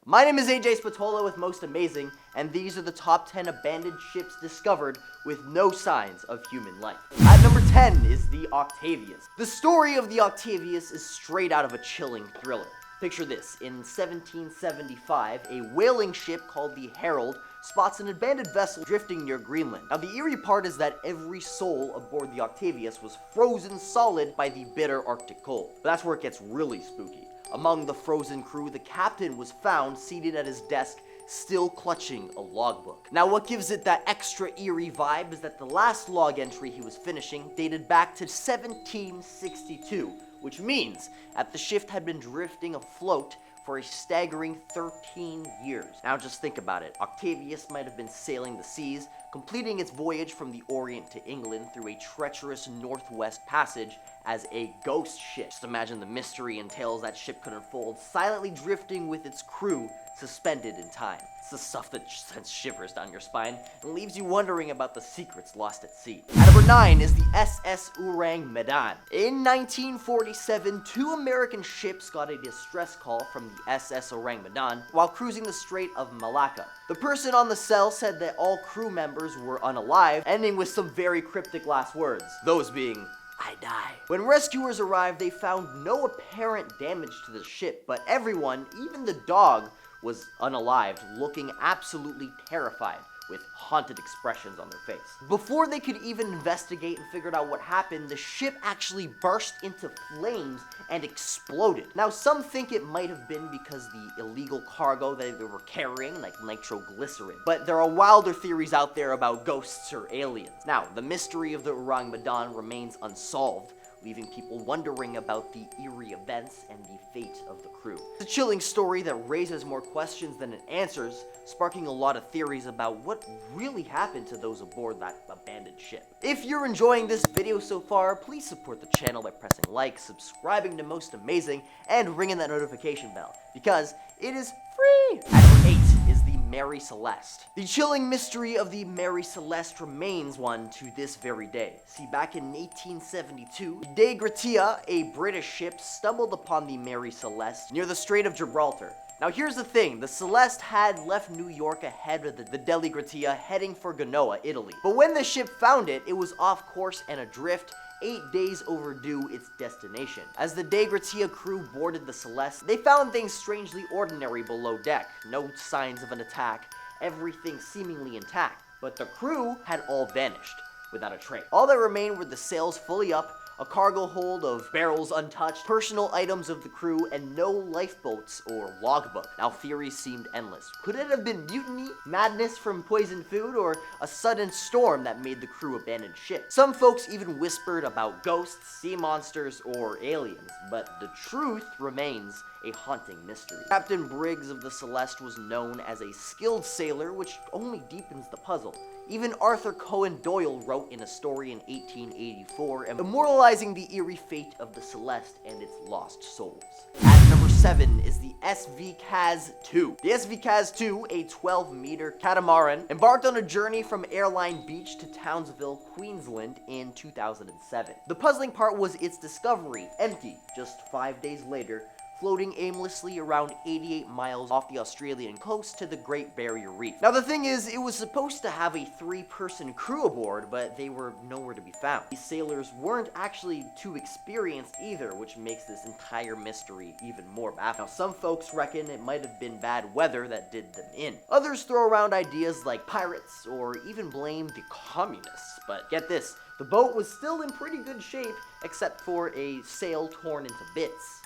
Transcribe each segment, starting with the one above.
My name is AJ Spatola with Most Amazing, and these are the top 10 abandoned ships discovered with no signs of human life. At number 10 is the Octavius. The story of the Octavius is straight out of a chilling thriller. Picture this, in 1775, a whaling ship called the Herald spots an abandoned vessel drifting near Greenland. Now the eerie part is that every soul aboard the Octavius was frozen solid by the bitter Arctic cold. But that's where it gets really spooky. Among the frozen crew, the captain was found seated at his desk, still clutching a logbook. Now what gives it that extra eerie vibe is that the last log entry he was finishing dated back to 1762, which means that the ship had been drifting afloat for a staggering 13 years. Now just think about it. Octavius might have been sailing the seas, completing its voyage from the Orient to England through a treacherous northwest passage as a ghost ship. Just imagine the mystery and tales that ship could unfold, silently drifting with its crew suspended in time. It's the stuff that sends shivers down your spine and leaves you wondering about the secrets lost at sea. At number 9 is the SS Ourang Medan. In 1947, 2 American ships got a distress call from the SS Ourang Medan while cruising the Strait of Malacca. The person on the cell said that all crew members were unalive, ending with some very cryptic last words, those being, "I die." When rescuers arrived, they found no apparent damage to the ship, but everyone, even the dog, was unalived, looking absolutely terrified with haunted expressions on their face. Before they could even investigate and figure out what happened, the ship actually burst into flames and exploded. Now, some think it might have been because the illegal cargo that they were carrying, like nitroglycerin, but there are wilder theories out there about ghosts or aliens. Now, the mystery of the Ourang Medan remains unsolved, leaving people wondering about the eerie events and the fate of the crew. It's a chilling story that raises more questions than it answers, sparking a lot of theories about what really happened to those aboard that abandoned ship. If you're enjoying this video so far, please support the channel by pressing like, subscribing to Most Amazing, and ringing that notification bell, because it is free! At number 8 is the Mary Celeste. The chilling mystery of the Mary Celeste remains one to this very day. See, back in 1872, de Gratia, a British ship, stumbled upon the Mary Celeste near the Strait of Gibraltar. Now here's the thing, the Celeste had left New York ahead of the Deli Gratia, heading for Genoa, Italy. But when the ship found it, it was off course and adrift, 8 days overdue its destination. As the De Gratia crew boarded the Celeste, they found things strangely ordinary below deck. No signs of an attack, everything seemingly intact. But the crew had all vanished, without a trace. All that remained were the sails fully up, a cargo hold of barrels untouched, personal items of the crew, and no lifeboats or logbook. Now, theories seemed endless. Could it have been mutiny, madness from poisoned food, or a sudden storm that made the crew abandon ship? Some folks even whispered about ghosts, sea monsters, or aliens, but the truth remains a haunting mystery. Captain Briggs of the Celeste was known as a skilled sailor, which only deepens the puzzle. Even Arthur Conan Doyle wrote in a story in 1884, immortalizing the eerie fate of the Celeste and its lost souls. At number 7 is the SV Kaz II. The SV Kaz II, a 12-meter catamaran, embarked on a journey from Airline Beach to Townsville, Queensland in 2007. The puzzling part was its discovery, empty, just 5 days later, floating aimlessly around 88 miles off the Australian coast to the Great Barrier Reef. Now the thing is, it was supposed to have a 3-person crew aboard, but they were nowhere to be found. These sailors weren't actually too experienced either, which makes this entire mystery even more baffling. Now some folks reckon it might have been bad weather that did them in. Others throw around ideas like pirates, or even blame the communists. But get this, the boat was still in pretty good shape, except for a sail torn into bits.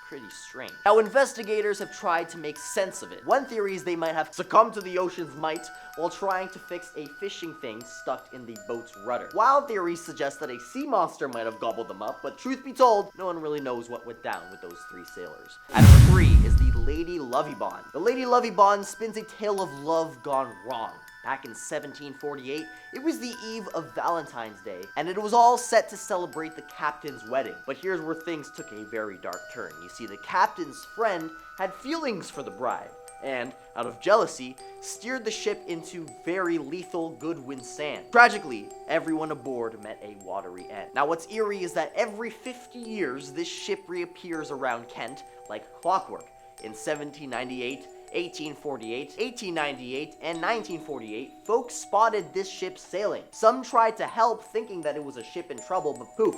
Pretty strange. Now, investigators have tried to make sense of it. One theory is they might have succumbed to the ocean's might while trying to fix a fishing thing stuck in the boat's rudder. Wild theories suggest that a sea monster might have gobbled them up, but truth be told, no one really knows what went down with those 3 sailors. At number 3 is the Lady Loveybon. The Lady Loveybon spins a tale of love gone wrong. Back in 1748, it was the eve of Valentine's Day, and it was all set to celebrate the captain's wedding. But here's where things took a very dark turn. You see, the captain's friend had feelings for the bride, and, out of jealousy, steered the ship into very lethal Goodwin sand. Tragically, everyone aboard met a watery end. Now, what's eerie is that every 50 years, this ship reappears around Kent like clockwork. In 1798, 1848, 1898, and 1948, folks spotted this ship sailing. Some tried to help, thinking that it was a ship in trouble, but poof,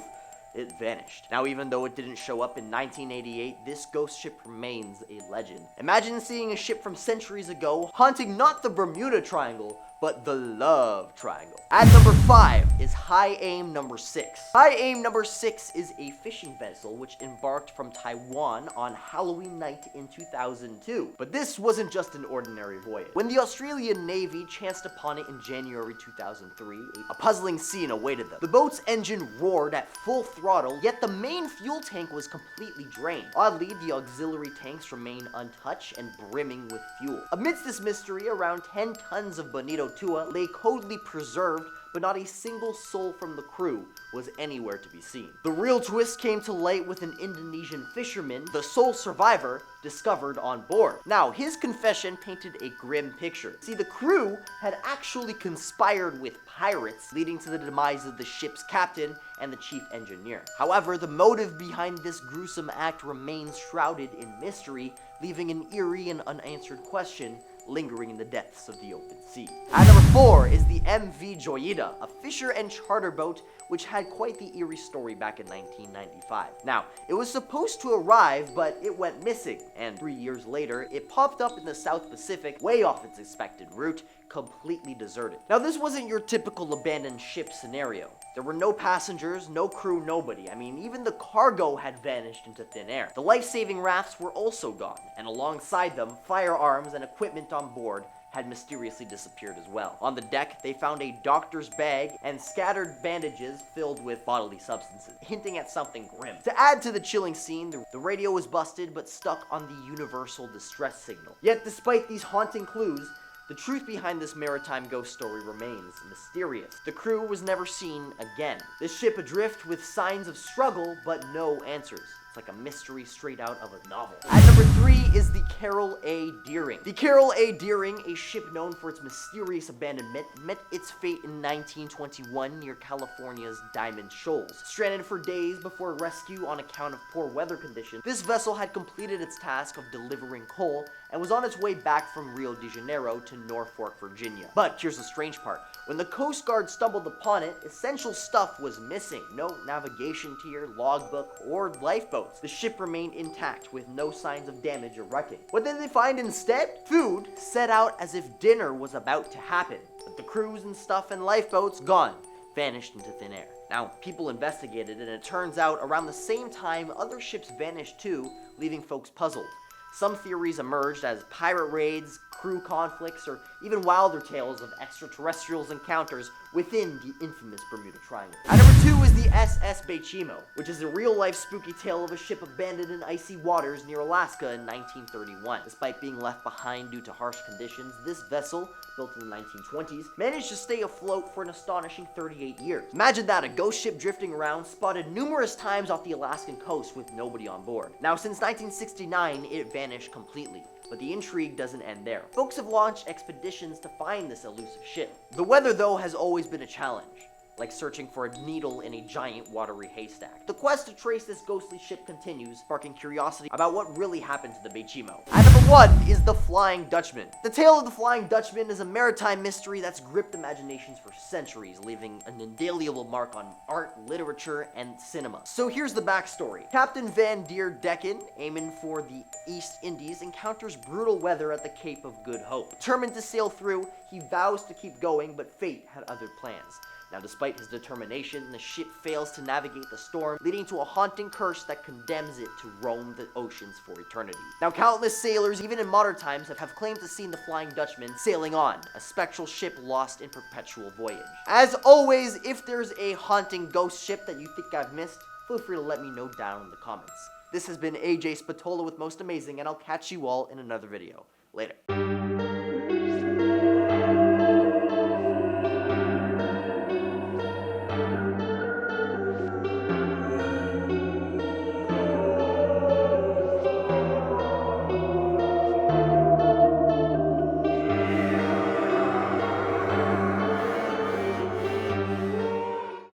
it vanished. Now, even though it didn't show up in 1988, this ghost ship remains a legend. Imagine seeing a ship from centuries ago haunting not the Bermuda Triangle, but the Love Triangle. At number 5 is High Aim number 6. High Aim number 6 is a fishing vessel which embarked from Taiwan on Halloween night in 2002. But this wasn't just an ordinary voyage. When the Australian Navy chanced upon it in January 2003, a puzzling scene awaited them. The boat's engine roared at full throttle, yet the main fuel tank was completely drained. Oddly, the auxiliary tanks remained untouched and brimming with fuel. Amidst this mystery, around 10 tons of bonito tua lay coldly preserved, but not a single soul from the crew was anywhere to be seen. The real twist came to light with an Indonesian fisherman, the sole survivor, discovered on board. Now, his confession painted a grim picture. See, the crew had actually conspired with pirates, leading to the demise of the ship's captain and the chief engineer. However, the motive behind this gruesome act remains shrouded in mystery, leaving an eerie and unanswered question lingering in the depths of the open sea. At number 4 is the MV Joyita, a fisher and charter boat which had quite the eerie story back in 1995. Now, it was supposed to arrive, but it went missing, and 3 years later, it popped up in the South Pacific, way off its expected route, completely deserted. Now, this wasn't your typical abandoned ship scenario. There were no passengers, no crew, nobody. I mean, even the cargo had vanished into thin air. The life-saving rafts were also gone, and alongside them, firearms and equipment on board had mysteriously disappeared as well. On the deck, they found a doctor's bag and scattered bandages filled with bodily substances, hinting at something grim. To add to the chilling scene, the radio was busted but stuck on the universal distress signal. Yet, despite these haunting clues, the truth behind this maritime ghost story remains mysterious. The crew was never seen again. The ship adrift with signs of struggle, but no answers. It's like a mystery straight out of a novel. At number 3 is the Carol A. Deering. The Carol A. Deering, a ship known for its mysterious abandonment, met its fate in 1921 near California's Diamond Shoals. Stranded for days before rescue on account of poor weather conditions, this vessel had completed its task of delivering coal and was on its way back from Rio de Janeiro to Norfolk, Virginia. But here's the strange part. When the Coast Guard stumbled upon it, essential stuff was missing. No navigation tier, logbook, or lifeboats. The ship remained intact with no signs of damage or wrecking. What did they find instead? Food set out as if dinner was about to happen. But the crews and stuff and lifeboats gone, vanished into thin air. Now, people investigated, and it turns out around the same time, other ships vanished too, leaving folks puzzled. Some theories emerged as pirate raids, crew conflicts, or even wilder tales of extraterrestrials encounters within the infamous Bermuda Triangle. At number 2 is the SS Baychimo, which is a real-life spooky tale of a ship abandoned in icy waters near Alaska in 1931. Despite being left behind due to harsh conditions, this vessel, built in the 1920s, managed to stay afloat for an astonishing 38 years. Imagine that, a ghost ship drifting around, spotted numerous times off the Alaskan coast with nobody on board. Now, since 1969, it vanished completely. But the intrigue doesn't end there. Folks have launched expeditions to find this elusive ship. The weather, though, has always been a challenge, like searching for a needle in a giant watery haystack. The quest to trace this ghostly ship continues, sparking curiosity about what really happened to the Baychimo. At number 1 is the Flying Dutchman. The tale of the Flying Dutchman is a maritime mystery that's gripped imaginations for centuries, leaving an indelible mark on art, literature, and cinema. So here's the backstory. Captain Van Der Decken, aiming for the East Indies, encounters brutal weather at the Cape of Good Hope. Determined to sail through, he vows to keep going, but fate had other plans. Now, despite his determination, the ship fails to navigate the storm, leading to a haunting curse that condemns it to roam the oceans for eternity. Now, countless sailors, even in modern times, have claimed to seen the Flying Dutchman sailing on, a spectral ship lost in perpetual voyage. As always, if there's a haunting ghost ship that you think I've missed, feel free to let me know down in the comments. This has been AJ Spatola with Most Amazing, and I'll catch you all in another video. Later.